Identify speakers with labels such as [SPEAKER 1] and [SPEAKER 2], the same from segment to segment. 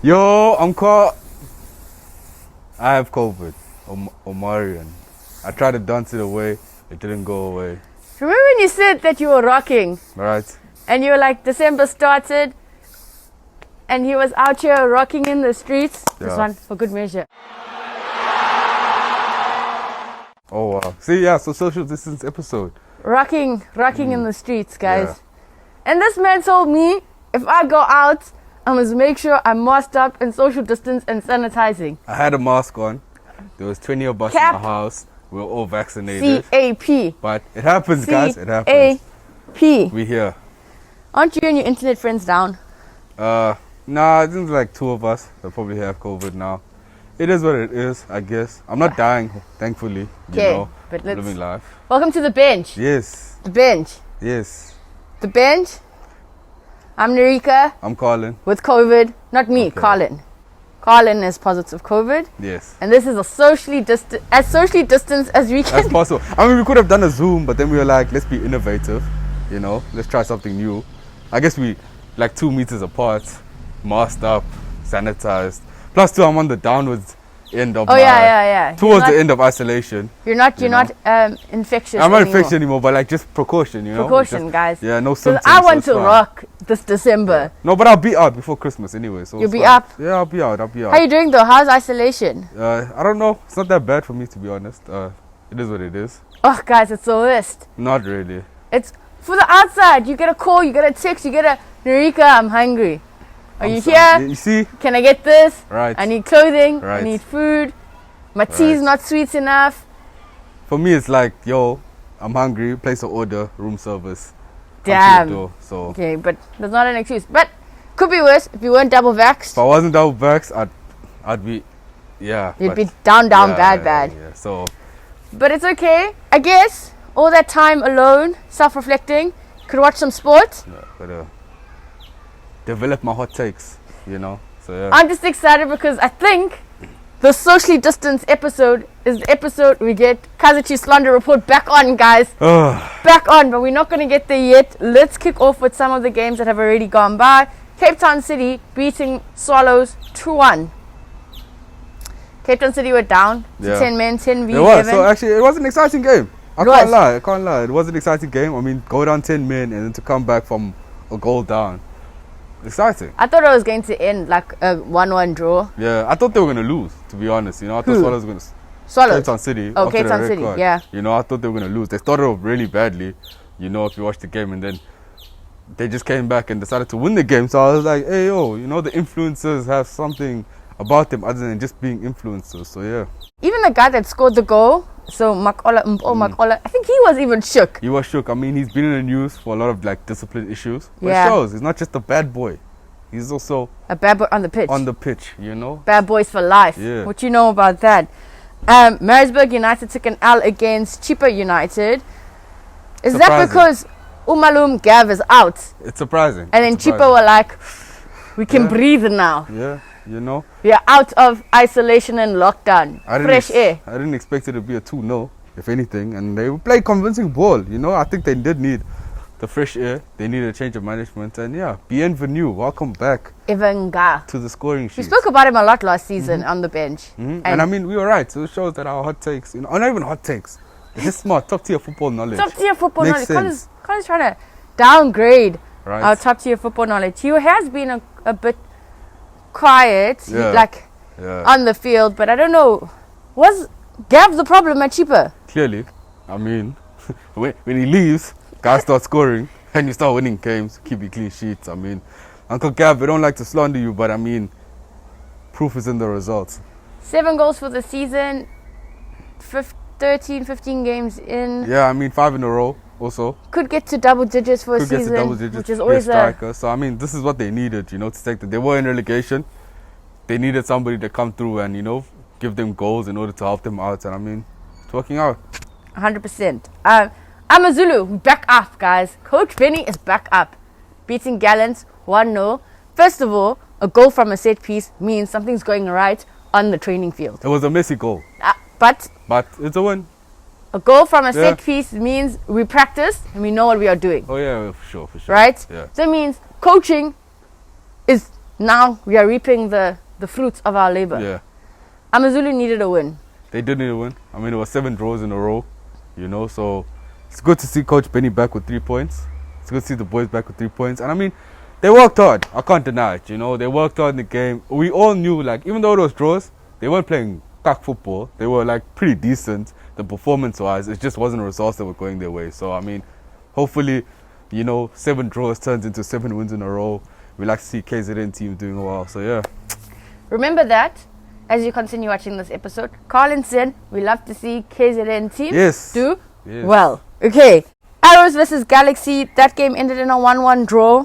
[SPEAKER 1] Yo, I'm caught. I have COVID. Omarion. I tried to dance it away. It didn't go away.
[SPEAKER 2] Remember when you said that you were rocking?
[SPEAKER 1] Right?
[SPEAKER 2] And you were like, December started, and he was out here rocking in the streets.
[SPEAKER 1] Yeah.
[SPEAKER 2] This one, for good measure.
[SPEAKER 1] Oh, wow. See, yeah, so social distance episode.
[SPEAKER 2] Rocking in the streets, guys.
[SPEAKER 1] Yeah.
[SPEAKER 2] And this man told me, if I go out, I must make sure I'm masked up and social distance and sanitizing.
[SPEAKER 1] I had a mask on. There was 20 of us in the house. We were all vaccinated.
[SPEAKER 2] CAP.
[SPEAKER 1] But it happens, guys. It happens.
[SPEAKER 2] CAP.
[SPEAKER 1] We here.
[SPEAKER 2] Aren't you and your internet friends down?
[SPEAKER 1] Nah, I think like 2 of us that probably have COVID now. It is what it is, I guess. I'm not dying, thankfully. You know,
[SPEAKER 2] but let's
[SPEAKER 1] living life.
[SPEAKER 2] Welcome to the bench.
[SPEAKER 1] Yes.
[SPEAKER 2] The bench.
[SPEAKER 1] Yes.
[SPEAKER 2] The bench. I'm Norika.
[SPEAKER 1] I'm Karlan.
[SPEAKER 2] With COVID. Not me,
[SPEAKER 1] Okay.
[SPEAKER 2] Karlan. Karlan is positive COVID.
[SPEAKER 1] Yes.
[SPEAKER 2] And this is as socially distanced as we can.
[SPEAKER 1] As possible. I mean, we could have done a Zoom, but then we were like, let's be innovative. You know, let's try something new. I guess we, like 2 meters apart, masked up, sanitized. Plus 2, I'm on the downwards end of towards the end of isolation.
[SPEAKER 2] You're not infectious
[SPEAKER 1] I'm not
[SPEAKER 2] anymore.
[SPEAKER 1] infectious anymore, but like just precaution, you know?
[SPEAKER 2] Precaution, guys.
[SPEAKER 1] Yeah, no
[SPEAKER 2] Because
[SPEAKER 1] symptoms.
[SPEAKER 2] I want
[SPEAKER 1] so
[SPEAKER 2] to
[SPEAKER 1] it's fine.
[SPEAKER 2] rock this December.
[SPEAKER 1] No, but I'll be out before Christmas anyway. So
[SPEAKER 2] You'll
[SPEAKER 1] it's
[SPEAKER 2] be
[SPEAKER 1] fine.
[SPEAKER 2] up?
[SPEAKER 1] Yeah, I'll be out.
[SPEAKER 2] How you doing though? How's isolation?
[SPEAKER 1] I don't know. It's not that bad for me, to be honest. It is what it is.
[SPEAKER 2] Oh, guys, it's the worst.
[SPEAKER 1] Not really.
[SPEAKER 2] It's for the outside. You get a call, you get a text, you get a Norika, I'm hungry. Are you here?
[SPEAKER 1] You see?
[SPEAKER 2] Can I get this?
[SPEAKER 1] Right.
[SPEAKER 2] I need clothing.
[SPEAKER 1] Right.
[SPEAKER 2] I need food. My tea's not sweet enough.
[SPEAKER 1] For me, it's like, yo, I'm hungry. Place an order. Room service. Come to
[SPEAKER 2] Damn.
[SPEAKER 1] the door, so
[SPEAKER 2] Okay, but that's not an excuse. But could be worse if you weren't double vaxxed.
[SPEAKER 1] if I wasn't double vaxxed, I'd be, yeah.
[SPEAKER 2] You'd
[SPEAKER 1] but-
[SPEAKER 2] be down,
[SPEAKER 1] yeah,
[SPEAKER 2] bad.
[SPEAKER 1] Yeah. So
[SPEAKER 2] But it's okay. I guess all that time alone, self-reflecting, could watch some sport.
[SPEAKER 1] yeah, but develop my hot takes, you know. So yeah.
[SPEAKER 2] I'm just excited because I think the socially distanced episode is the episode we get Kazachi Slander Report back on, guys. Back on, but we're not going to get there yet. Let's kick off with some of the games that have already gone by. Cape Town City beating Swallows 2-1. Cape Town City were down to
[SPEAKER 1] Yeah.
[SPEAKER 2] 10 men, 10 v
[SPEAKER 1] It was.
[SPEAKER 2] 11.
[SPEAKER 1] So actually, it was an exciting game. I
[SPEAKER 2] was.
[SPEAKER 1] can't lie. It was an exciting game. I mean, go down 10 men and then to come back from a goal down. Exciting.
[SPEAKER 2] I thought it was going to end like a 1-1 draw.
[SPEAKER 1] Yeah, I thought they were going to lose, to be honest. You know, I thought
[SPEAKER 2] Who?
[SPEAKER 1] Swallows were going to...
[SPEAKER 2] Swallows.
[SPEAKER 1] Cape Town City.
[SPEAKER 2] Oh,
[SPEAKER 1] after
[SPEAKER 2] Cape
[SPEAKER 1] the
[SPEAKER 2] Town
[SPEAKER 1] red
[SPEAKER 2] City,
[SPEAKER 1] card.
[SPEAKER 2] yeah.
[SPEAKER 1] You know, I thought they were going to lose. They started off really badly, you know, if you watch the game, and then they just came back and decided to win the game. So I was like, hey, yo, you know, the influencers have something about them other than just being influencers. So, yeah.
[SPEAKER 2] Even the guy that scored the goal, so Makola, I think he was even shook.
[SPEAKER 1] He was shook. I mean, he's been in the news for a lot of, like, discipline issues. But
[SPEAKER 2] Yeah.
[SPEAKER 1] it shows. He's not just a bad boy. He's also
[SPEAKER 2] A bad boy on the pitch.
[SPEAKER 1] on the pitch, you know?
[SPEAKER 2] Bad boys for life.
[SPEAKER 1] Yeah.
[SPEAKER 2] What you know about that? Maritzburg United took an L against Chippa United. Is that
[SPEAKER 1] Surprising.
[SPEAKER 2] because Umalum Gav is out?
[SPEAKER 1] It's surprising.
[SPEAKER 2] And then
[SPEAKER 1] It's
[SPEAKER 2] Chippa
[SPEAKER 1] surprising.
[SPEAKER 2] were like, we can
[SPEAKER 1] Yeah.
[SPEAKER 2] breathe now.
[SPEAKER 1] Yeah, you know?
[SPEAKER 2] We are out of isolation and lockdown. Fresh air.
[SPEAKER 1] I didn't expect it to be a 2-0, if anything. And they played convincing ball, you know? I think they did need the fresh air. They needed a change of management. And yeah, bienvenue. Welcome back
[SPEAKER 2] Eva Nga.
[SPEAKER 1] to the scoring
[SPEAKER 2] We
[SPEAKER 1] sheet.
[SPEAKER 2] spoke about him a lot last season on the bench.
[SPEAKER 1] And I mean, we were right. So it shows that our hot takes, you know, not even hot takes. It's just smart, top tier football knowledge.
[SPEAKER 2] Top tier football
[SPEAKER 1] Makes
[SPEAKER 2] knowledge.
[SPEAKER 1] sense.
[SPEAKER 2] Colin's trying to downgrade
[SPEAKER 1] Right.
[SPEAKER 2] our top tier football knowledge. He has been a bit quiet,
[SPEAKER 1] Yeah. Yeah.
[SPEAKER 2] on the field, but I don't know. Was Gav the problem at Chippa?
[SPEAKER 1] Clearly, I mean, when he leaves, guys start scoring and you start winning games, keeping clean sheets. I mean, Uncle Gav, we don't like to slander you, but I mean, proof is in the results.
[SPEAKER 2] 7 goals for the season, 15 games in.
[SPEAKER 1] Yeah, I mean, 5 in a row also.
[SPEAKER 2] Could get to double digits for a
[SPEAKER 1] Could get
[SPEAKER 2] season,
[SPEAKER 1] to double digits,
[SPEAKER 2] which is
[SPEAKER 1] be a
[SPEAKER 2] always a...
[SPEAKER 1] striker. So, I mean, this is what they needed, you know, to take they were in relegation. They needed somebody to come through and, you know, give them goals in order to help them out. And I mean, it's working out.
[SPEAKER 2] 100%. Amazulu, back up, guys. Coach Benny is back up. Beating Gallants 1-0. First of all, a goal from a set piece means something's going right on the training field.
[SPEAKER 1] It was a messy goal,
[SPEAKER 2] But
[SPEAKER 1] but it's a win.
[SPEAKER 2] a goal from a set piece means we practice and we know what we are doing.
[SPEAKER 1] Oh, yeah, for sure.
[SPEAKER 2] Right?
[SPEAKER 1] Yeah.
[SPEAKER 2] So it means coaching is now we are reaping the fruits of our labor.
[SPEAKER 1] Yeah.
[SPEAKER 2] Amazulu needed a win.
[SPEAKER 1] They did need a win. I mean, it was 7 draws in a row, so it's good to see Coach Benny back with 3 points. It's good to see the boys back with 3 points. And I mean, they worked hard. I can't deny it, They worked hard in the game. We all knew, even though it was draws, they weren't playing cock football. They were, pretty decent, the performance-wise. It just wasn't the results that were going their way. So, I mean, hopefully, 7 draws turns into 7 wins in a row. We like to see KZN team doing well. So, yeah.
[SPEAKER 2] Remember that. As you continue watching this episode, Karlan said we love to see KZN team do well. Okay, Arrows versus Galaxy. That game ended in a 1-1 draw.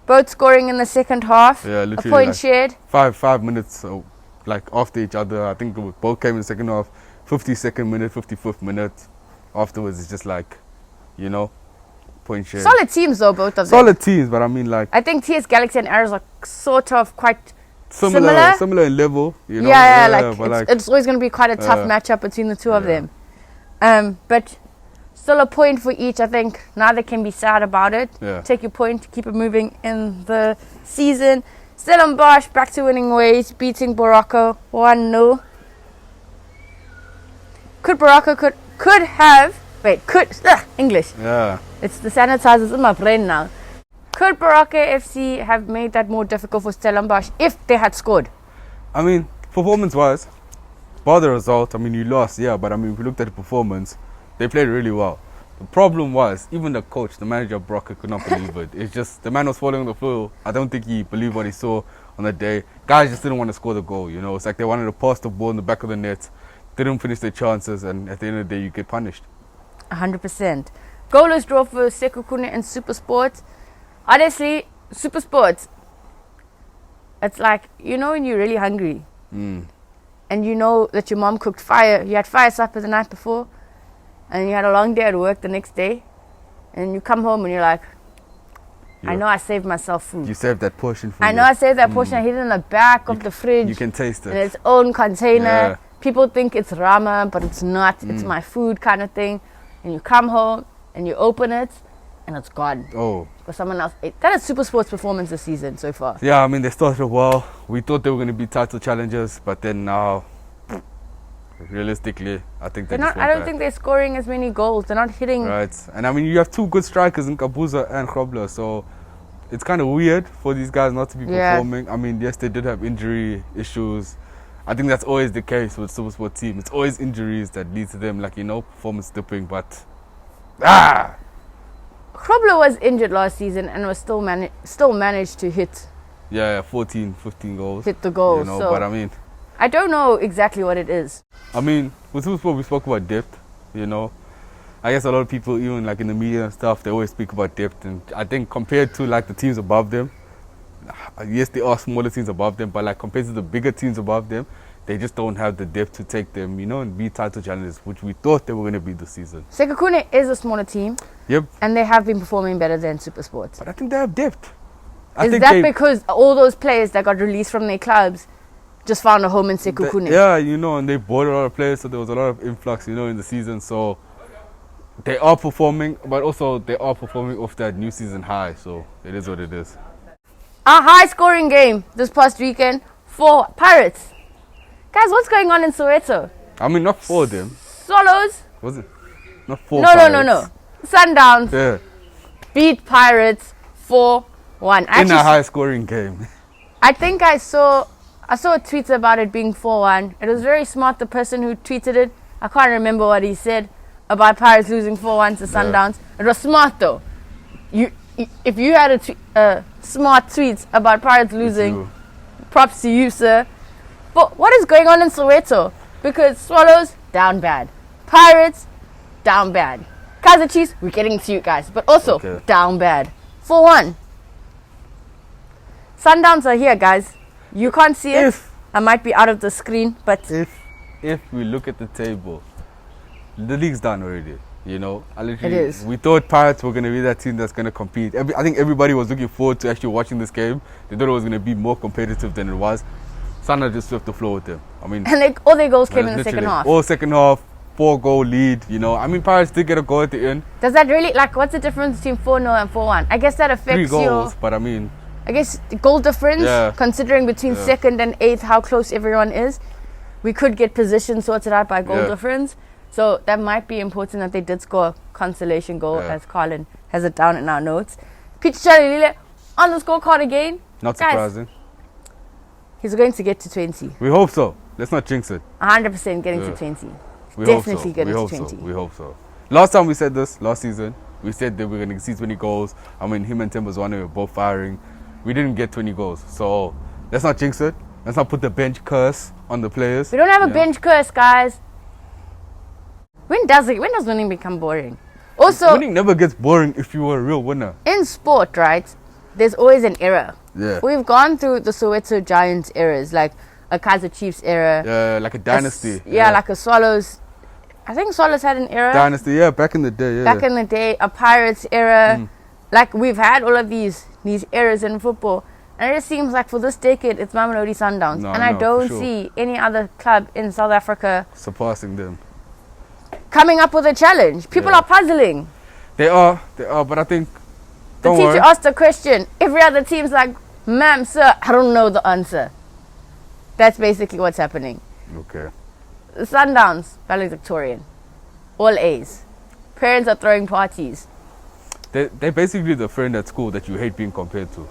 [SPEAKER 2] Both scoring in the second half.
[SPEAKER 1] Yeah, literally.
[SPEAKER 2] A point shared.
[SPEAKER 1] 5 minutes, after each other. I think both came in the second half. 52nd minute, 55th minute. Afterwards, it's just point shared.
[SPEAKER 2] Solid teams though, both of them.
[SPEAKER 1] Solid teams, but I mean
[SPEAKER 2] I think TS Galaxy and Arrows are sort of quite
[SPEAKER 1] similar in level,
[SPEAKER 2] it's always going to be quite a tough matchup between the two of them. But still a point for each. I think neither can be sad about it.
[SPEAKER 1] Yeah.
[SPEAKER 2] Take your point, keep it moving in the season. Stellenbosch back to winning ways, beating Boracay 1-0. English.
[SPEAKER 1] Yeah.
[SPEAKER 2] It's the sanitizers in my brain now. Could Boracay FC have made that more difficult for Stellenbosch if they had scored?
[SPEAKER 1] I mean, performance-wise, bar the result, you lost, but if we looked at the performance, they played really well. The problem was, even the coach, the manager of Boracay, could not believe it. It's just, the man was falling on the floor. I don't think he believed what he saw on the day. Guys just didn't want to score the goal, It's like they wanted to pass the ball in the back of the net, didn't finish their chances, and at the end of the day, you get punished.
[SPEAKER 2] 100%. Goalless draw for Sekhukhune and Supersport. Honestly, Supersport, it's like, when you're really hungry and that your mom cooked you had fire supper the night before and you had a long day at work the next day and you come home and you're like, I know I saved myself food.
[SPEAKER 1] You saved that portion for
[SPEAKER 2] I know I saved that portion. I hid it in the back of the fridge.
[SPEAKER 1] You can taste it.
[SPEAKER 2] In its own container.
[SPEAKER 1] Yeah.
[SPEAKER 2] People think it's rama, but it's not. It's my food kind of thing. And you come home and you open it and it's gone.
[SPEAKER 1] Oh.
[SPEAKER 2] Because someone else ate. That is Supersport's performance this season so far.
[SPEAKER 1] Yeah, they started well. We thought they were going to be title challengers, but then now, realistically, I think
[SPEAKER 2] I don't think they're scoring as many goals. They're not hitting.
[SPEAKER 1] Right. And you have 2 good strikers in Kabuza and Grobler, so it's kind of weird for these guys not to be performing. Yes, they did have injury issues. I think that's always the case with Supersport team. It's always injuries that lead to them, performance dipping, but
[SPEAKER 2] Grobler was injured last season and was still managed to hit.
[SPEAKER 1] 14, 15 goals.
[SPEAKER 2] Hit the goal.
[SPEAKER 1] But
[SPEAKER 2] I don't know exactly what it is.
[SPEAKER 1] With Supersport we spoke about depth, I guess a lot of people, even in the media and stuff, they always speak about depth. And I think compared to the teams above them, yes, there are smaller teams above them, but compared to the bigger teams above them, they just don't have the depth to take them, and be title challengers, which we thought they were going to be this season.
[SPEAKER 2] Sekhukhune is a smaller team.
[SPEAKER 1] Yep.
[SPEAKER 2] And they have been performing better than Supersport.
[SPEAKER 1] But I think they have depth.
[SPEAKER 2] Is that because all those players that got released from their clubs just found a home in Sekhukhune?
[SPEAKER 1] And they bought a lot of players, so there was a lot of influx, in the season. So they are performing, but also they are performing off that new season high. So it is what it is.
[SPEAKER 2] A high-scoring game this past weekend for Pirates. Guys, what's going on in Soweto?
[SPEAKER 1] Not for them.
[SPEAKER 2] Swallows?
[SPEAKER 1] Was it? Not for
[SPEAKER 2] Pirates. No. Sundowns beat Pirates 4-1.
[SPEAKER 1] In a high-scoring game.
[SPEAKER 2] I think I saw a tweet about it being 4-1. It was very smart, the person who tweeted it. I can't remember what he said about Pirates losing 4-1 to Sundowns. It was smart, though. If you had a smart tweet about Pirates losing, props to you, sir. But what is going on in Soweto? Because Swallows, down bad. Pirates, down bad. Kaizer Chiefs, we're getting to you guys. But also, down bad. 4-1. Sundowns are here, guys. You can't see it. I might be out of the screen, but
[SPEAKER 1] if we look at the table, the league's done already.
[SPEAKER 2] It is.
[SPEAKER 1] We thought Pirates were going to be that team that's going to compete. I think everybody was looking forward to actually watching this game. They thought it was going to be more competitive than it was. Sundowns just swept the floor with them.
[SPEAKER 2] And all their goals came in the second half.
[SPEAKER 1] All second half, 4-goal lead. Pirates did get a goal at the end.
[SPEAKER 2] Does that really, what's the difference between 4-0 and 4-1? I guess that affects
[SPEAKER 1] 3 goals, but
[SPEAKER 2] I guess the goal difference,
[SPEAKER 1] Yeah.
[SPEAKER 2] considering between second and eighth how close everyone is, we could get position sorted out by goal difference. So that might be important that they did score a consolation goal, as Karlan has it down in our notes. Peter Chalilile on the scorecard again.
[SPEAKER 1] Not
[SPEAKER 2] Guys,
[SPEAKER 1] surprising.
[SPEAKER 2] He's going to get to 20.
[SPEAKER 1] We hope so. Let's not jinx it.
[SPEAKER 2] 100% getting to 20.
[SPEAKER 1] We
[SPEAKER 2] Definitely
[SPEAKER 1] hope so.
[SPEAKER 2] getting
[SPEAKER 1] we
[SPEAKER 2] to
[SPEAKER 1] hope
[SPEAKER 2] 20.
[SPEAKER 1] So. We hope so. Last time we said this, last season, we said that we were going to exceed 20 goals. I mean, him and Tim was one, we were both firing. We didn't get 20 goals. So let's not jinx it. Let's not put the bench curse on the players.
[SPEAKER 2] We don't have a bench curse, guys. When does winning become boring? Also,
[SPEAKER 1] winning never gets boring if you were a real winner.
[SPEAKER 2] In sport, right, there's always an era.
[SPEAKER 1] Yeah.
[SPEAKER 2] We've gone through the Soweto Giants eras, like a Kaizer Chiefs era.
[SPEAKER 1] Yeah, like a dynasty.
[SPEAKER 2] Like a Swallows. I think Swallows had an era.
[SPEAKER 1] Dynasty, back in the day,
[SPEAKER 2] Back in the day, a Pirates era. Like, we've had all of these eras in football. And it just seems like for this decade, it's Mamelodi Sundowns.
[SPEAKER 1] No,
[SPEAKER 2] and I don't
[SPEAKER 1] for sure.
[SPEAKER 2] see any other club in South Africa
[SPEAKER 1] surpassing them.
[SPEAKER 2] Coming up with a challenge. People are puzzling.
[SPEAKER 1] They are, but I think,
[SPEAKER 2] The teacher asked a question. Every other team's like, ma'am, sir, I don't know the answer. That's basically what's happening.
[SPEAKER 1] Okay.
[SPEAKER 2] The Sundowns, valedictorian. All A's. Parents are throwing parties.
[SPEAKER 1] They're basically the friend at school that you hate being compared to.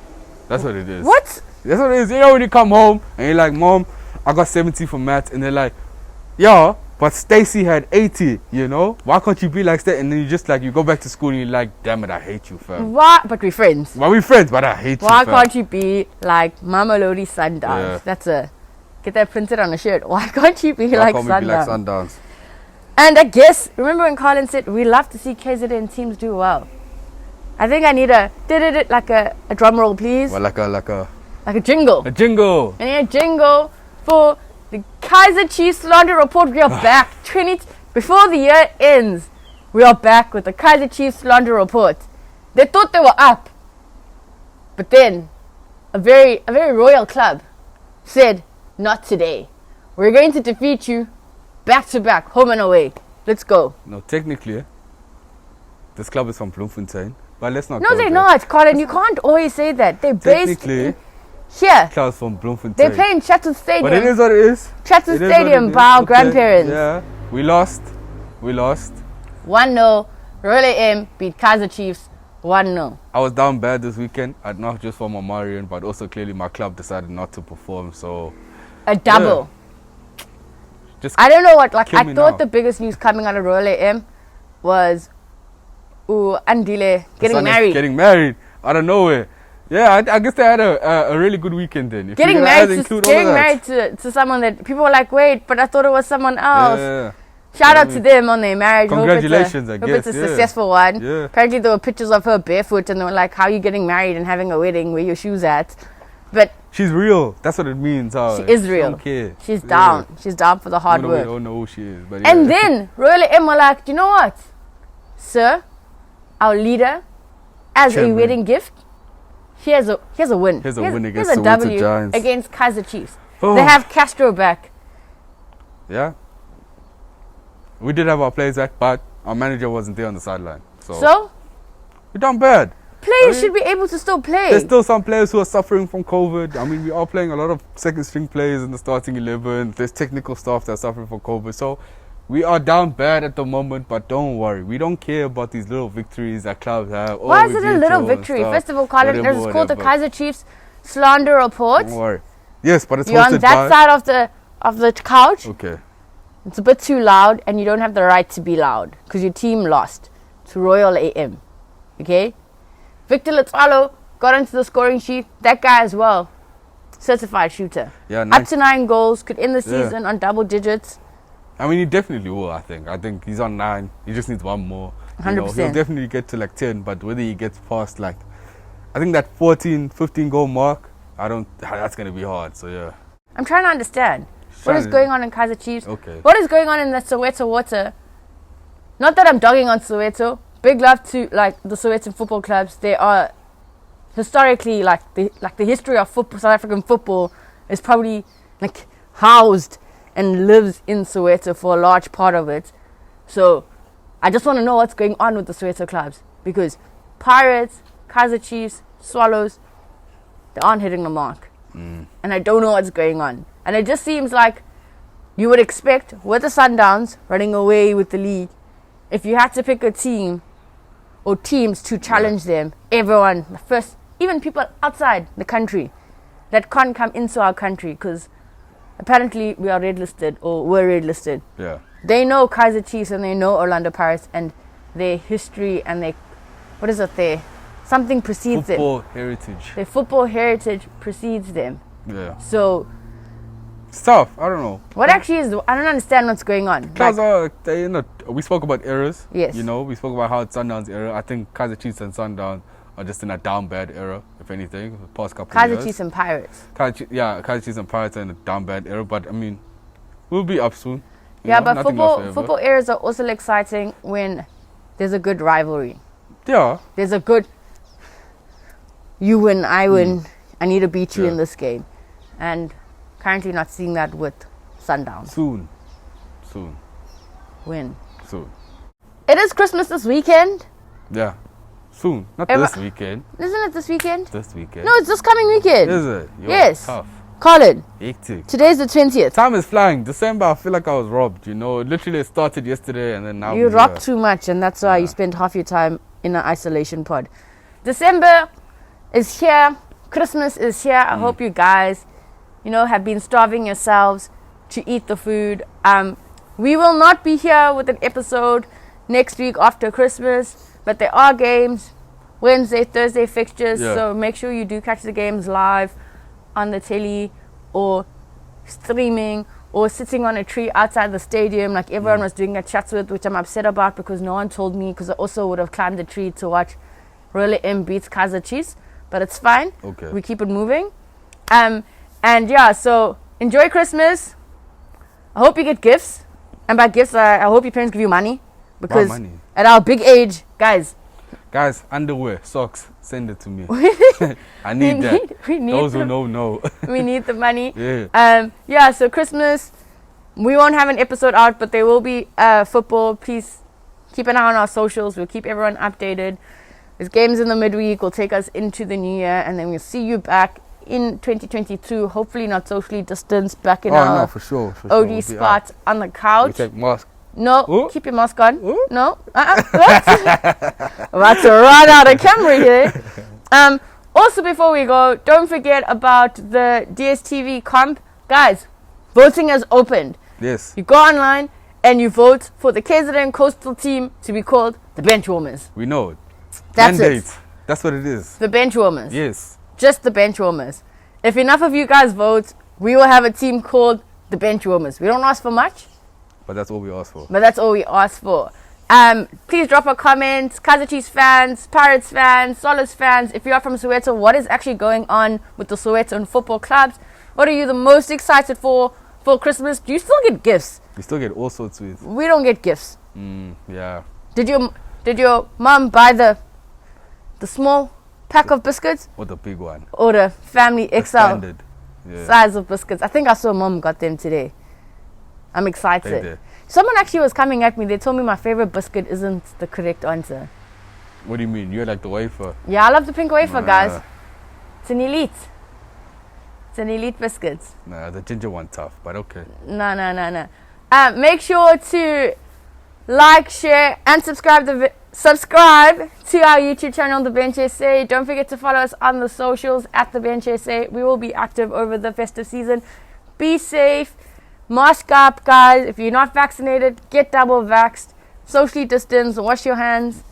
[SPEAKER 1] That's what it is.
[SPEAKER 2] What?
[SPEAKER 1] That's what it is. You know when you come home and you're like, Mom, I got 70 for maths. And they're like, yeah, but Stacy had 80, you know? Why can't you be like that? And then you go back to school and you're like, damn it, I hate you, fam.
[SPEAKER 2] Why? But we're friends.
[SPEAKER 1] Well, we're friends, but I hate you,
[SPEAKER 2] Why
[SPEAKER 1] fam.
[SPEAKER 2] can't you be like Mamelodi Sundowns? Get that printed on a shirt. Why can't you be like Sundowns? And I guess, remember when Karlan said, we love to see KZN teams do well. I think I need a drum roll, please.
[SPEAKER 1] Well, like a
[SPEAKER 2] jingle.
[SPEAKER 1] A jingle.
[SPEAKER 2] I need a jingle for the Kaizer Chiefs Slander Report. We are back. Before the year ends, we are back with the Kaizer Chiefs Slander Report. They thought they were up. But then, a very royal club said, not today. We're going to defeat you back to back, home and away. Let's go.
[SPEAKER 1] No, technically, this club is from Bloemfontein. But let's not
[SPEAKER 2] No, they're not, Karlan. You can't always say that. They're based
[SPEAKER 1] technically
[SPEAKER 2] here.
[SPEAKER 1] Clubs from Bloemfontein.
[SPEAKER 2] They play in Chatham Stadium.
[SPEAKER 1] But it is what it is.
[SPEAKER 2] Chatham Stadium by our grandparents.
[SPEAKER 1] Yeah, we lost.
[SPEAKER 2] 1-0. Royal AM beat Kaizer Chiefs 1-0.
[SPEAKER 1] I was down bad this weekend, not just for my Marion, but also clearly my club decided not to perform. So
[SPEAKER 2] a double.
[SPEAKER 1] Just
[SPEAKER 2] I don't know what. I
[SPEAKER 1] thought
[SPEAKER 2] thought the biggest news coming out of Royal AM was Andile getting married.
[SPEAKER 1] Getting married out of nowhere. Yeah, I guess they had a really good weekend then.
[SPEAKER 2] Getting married to someone that people were like, wait, but I thought it was someone else.
[SPEAKER 1] Yeah.
[SPEAKER 2] Shout out to them on their marriage.
[SPEAKER 1] Congratulations,
[SPEAKER 2] hope it's a successful one.
[SPEAKER 1] Yeah.
[SPEAKER 2] Apparently there were pictures of her barefoot and they were like, how are you getting married and having a wedding? Where your shoes at? But
[SPEAKER 1] she's real. That's what it means.
[SPEAKER 2] She is real.
[SPEAKER 1] Don't care.
[SPEAKER 2] She's down. She's down for the hard work.
[SPEAKER 1] We don't know who she is. But
[SPEAKER 2] and then Royal M were like, do you know what? Sir, our leader, as a wedding gift, here's a win.
[SPEAKER 1] Here's a win against
[SPEAKER 2] a
[SPEAKER 1] Soweto
[SPEAKER 2] W
[SPEAKER 1] Giants.
[SPEAKER 2] against Kaizer Chiefs.
[SPEAKER 1] Oh.
[SPEAKER 2] They have Castro back.
[SPEAKER 1] Yeah. We did have our players back, but our manager wasn't there on the sideline.
[SPEAKER 2] So?
[SPEAKER 1] We're done bad.
[SPEAKER 2] Players should be able to still play.
[SPEAKER 1] There's still some players who are suffering from COVID. I mean, we are playing a lot of second string players in the starting 11. There's technical staff that are suffering from COVID. So we are down bad at the moment, but don't worry. We don't care about these little victories that clubs have.
[SPEAKER 2] Why is it a little victory? First of all, Karlan, it's called the Kaizer Chiefs Slander Report.
[SPEAKER 1] Don't worry. Yes, but it's
[SPEAKER 2] You're on that side of the couch.
[SPEAKER 1] Okay.
[SPEAKER 2] It's a bit too loud, and you don't have the right to be loud because your team lost to Royal AM. Okay? Victor Letsalo got onto the scoring sheet. That guy as well. Certified shooter.
[SPEAKER 1] Yeah,
[SPEAKER 2] up to 9 goals. Could end the season on double digits.
[SPEAKER 1] I mean, he definitely will, I think. I think he's on 9. He just needs one more.
[SPEAKER 2] 100%.
[SPEAKER 1] He'll definitely get to 10, but whether he gets past I think that 14, 15 goal mark, that's going to be hard. So, yeah.
[SPEAKER 2] I'm trying to understand. What is going on in Kaizer Chiefs?
[SPEAKER 1] Okay.
[SPEAKER 2] What is going on in the Soweto water? Not that I'm dogging on Soweto. Big love to the Sowetan football clubs. They are historically the history of football, South African football is probably housed and lives in Soweto for a large part of it. So I just want to know what's going on with the Soweto clubs, because Pirates, Kaizer Chiefs, Swallows, they aren't hitting the mark. And I don't know what's going on. And it just seems like you would expect with the Sundowns running away with the league, if you had to pick a team or teams to challenge them, everyone, the first, even people outside the country that can't come into our country because apparently we are red listed or were red listed.
[SPEAKER 1] Yeah.
[SPEAKER 2] They know Kaizer Chiefs and they know Orlando Pirates and their history and their, what is it there? Something precedes them.
[SPEAKER 1] Football heritage.
[SPEAKER 2] Their football heritage precedes them.
[SPEAKER 1] Yeah.
[SPEAKER 2] So
[SPEAKER 1] It's tough. I don't know.
[SPEAKER 2] what actually is, I don't understand what's going on.
[SPEAKER 1] Because we spoke about eras.
[SPEAKER 2] Yes.
[SPEAKER 1] You know, we spoke about how it's Sundowns era. I think Kaizer Chiefs and Sundowns are just in a down bad era, if anything, the past couple of years.
[SPEAKER 2] Kaizer Chiefs and Pirates.
[SPEAKER 1] Kaizer Chiefs and Pirates are in a down bad era, but I mean, we'll be up soon. You
[SPEAKER 2] Yeah,
[SPEAKER 1] know,
[SPEAKER 2] but
[SPEAKER 1] nothing lasts forever.
[SPEAKER 2] football eras are also exciting when there's a good rivalry.
[SPEAKER 1] Yeah.
[SPEAKER 2] There's a good, you win, I win, I need to beat you in this game. And currently not seeing that with Sundowns.
[SPEAKER 1] Soon.
[SPEAKER 2] When?
[SPEAKER 1] Soon.
[SPEAKER 2] It is Christmas this weekend.
[SPEAKER 1] Yeah. Soon. Not
[SPEAKER 2] Eva-
[SPEAKER 1] this weekend.
[SPEAKER 2] Isn't it this weekend?
[SPEAKER 1] This weekend.
[SPEAKER 2] No, it's this coming weekend.
[SPEAKER 1] Is it? Yo,
[SPEAKER 2] Yes.
[SPEAKER 1] Tough.
[SPEAKER 2] Colin,
[SPEAKER 1] Hectic.
[SPEAKER 2] today's the 20th.
[SPEAKER 1] Time is flying. December, I feel like I was robbed, you know. Literally, it started yesterday and then now
[SPEAKER 2] You
[SPEAKER 1] we're
[SPEAKER 2] rock
[SPEAKER 1] here.
[SPEAKER 2] too much and that's why you spend half your time in an isolation pod. December is here. Christmas is here. I hope you guys, have been starving yourselves to eat the food. We will not be here with an episode next week after Christmas, but there are games, Wednesday, Thursday fixtures, so make sure you do catch the games live on the telly or streaming or sitting on a tree outside the stadium like everyone was doing at Chatsworth, which I'm upset about because no one told me, because I also would have climbed the tree to watch Roller M beats Kaizer Chiefs, but it's fine.
[SPEAKER 1] Okay.
[SPEAKER 2] We keep it moving. And yeah, so enjoy Christmas. I hope you get gifts. And by gifts, I hope your parents give you money. Because
[SPEAKER 1] money?
[SPEAKER 2] at our big age, guys,
[SPEAKER 1] underwear, socks, send it to me. I need that.
[SPEAKER 2] we need
[SPEAKER 1] Those
[SPEAKER 2] the,
[SPEAKER 1] who know.
[SPEAKER 2] we need the money.
[SPEAKER 1] Yeah.
[SPEAKER 2] So Christmas, we won't have an episode out, but there will be football. Please keep an eye on our socials. We'll keep everyone updated. There's games in the midweek. We'll take us into the new year, and then we'll see you back in 2022. Hopefully not socially distanced, back in our
[SPEAKER 1] for sure.
[SPEAKER 2] OD
[SPEAKER 1] We'll
[SPEAKER 2] spot on the
[SPEAKER 1] We
[SPEAKER 2] couch.
[SPEAKER 1] take mask.
[SPEAKER 2] No,
[SPEAKER 1] Ooh.
[SPEAKER 2] keep your mask on.
[SPEAKER 1] Ooh.
[SPEAKER 2] No, about to run out of camera here. Also, before we go, don't forget about the DStv comp. Guys, voting has opened.
[SPEAKER 1] Yes.
[SPEAKER 2] You go online and you vote for the KZN Coastal team to be called the Benchwarmers.
[SPEAKER 1] We know it.
[SPEAKER 2] That's
[SPEAKER 1] Mandate.
[SPEAKER 2] it.
[SPEAKER 1] That's what it is.
[SPEAKER 2] The Benchwarmers.
[SPEAKER 1] Yes.
[SPEAKER 2] Just the Benchwarmers. If enough of you guys vote, we will have a team called the Benchwarmers. We don't ask for much,
[SPEAKER 1] But that's all we ask for.
[SPEAKER 2] but that's all we ask for. Please drop a comment. Kaizer Chiefs fans, Pirates fans, Solos fans, if you are from Soweto, what is actually going on with the Sowetan football clubs? What are you the most excited for Christmas? Do you still get gifts?
[SPEAKER 1] We still get all sorts with.
[SPEAKER 2] We don't get gifts.
[SPEAKER 1] Yeah.
[SPEAKER 2] Did your mom buy the small pack of biscuits
[SPEAKER 1] Or the big one.
[SPEAKER 2] or the family
[SPEAKER 1] The
[SPEAKER 2] XL
[SPEAKER 1] standard. Yeah.
[SPEAKER 2] size of biscuits? I think I saw mom got them today. I'm
[SPEAKER 1] They
[SPEAKER 2] excited.
[SPEAKER 1] did.
[SPEAKER 2] Someone actually was coming at me. They told me my favorite biscuit isn't the correct answer.
[SPEAKER 1] What do you mean? You're like the wafer.
[SPEAKER 2] Yeah, I love the pink wafer, guys.
[SPEAKER 1] Nah.
[SPEAKER 2] It's an elite. It's an elite biscuit.
[SPEAKER 1] Nah, the ginger one tough, but okay.
[SPEAKER 2] No. Make sure to like, share, and subscribe to our YouTube channel, The Bench SA. Don't forget to follow us on the socials at The Bench SA. We will be active over the festive season. Be safe. Mask up, guys. If you're not vaccinated, get double vaxxed. Socially distance. Wash your hands.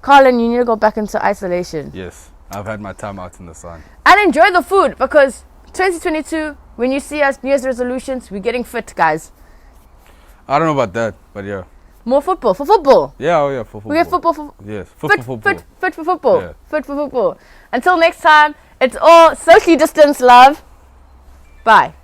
[SPEAKER 2] Karlan, you need to go back into isolation.
[SPEAKER 1] Yes. I've had my time out in the sun.
[SPEAKER 2] And enjoy the food, because 2022, when you see us New Year's resolutions, we're getting fit, guys.
[SPEAKER 1] I don't know about that, but yeah.
[SPEAKER 2] More football. For football.
[SPEAKER 1] Yeah, oh yeah, for football.
[SPEAKER 2] We have football for
[SPEAKER 1] Yes,
[SPEAKER 2] fit
[SPEAKER 1] football.
[SPEAKER 2] for football.
[SPEAKER 1] Yeah.
[SPEAKER 2] Fit for football. Until next time, it's all socially distance love. Bye.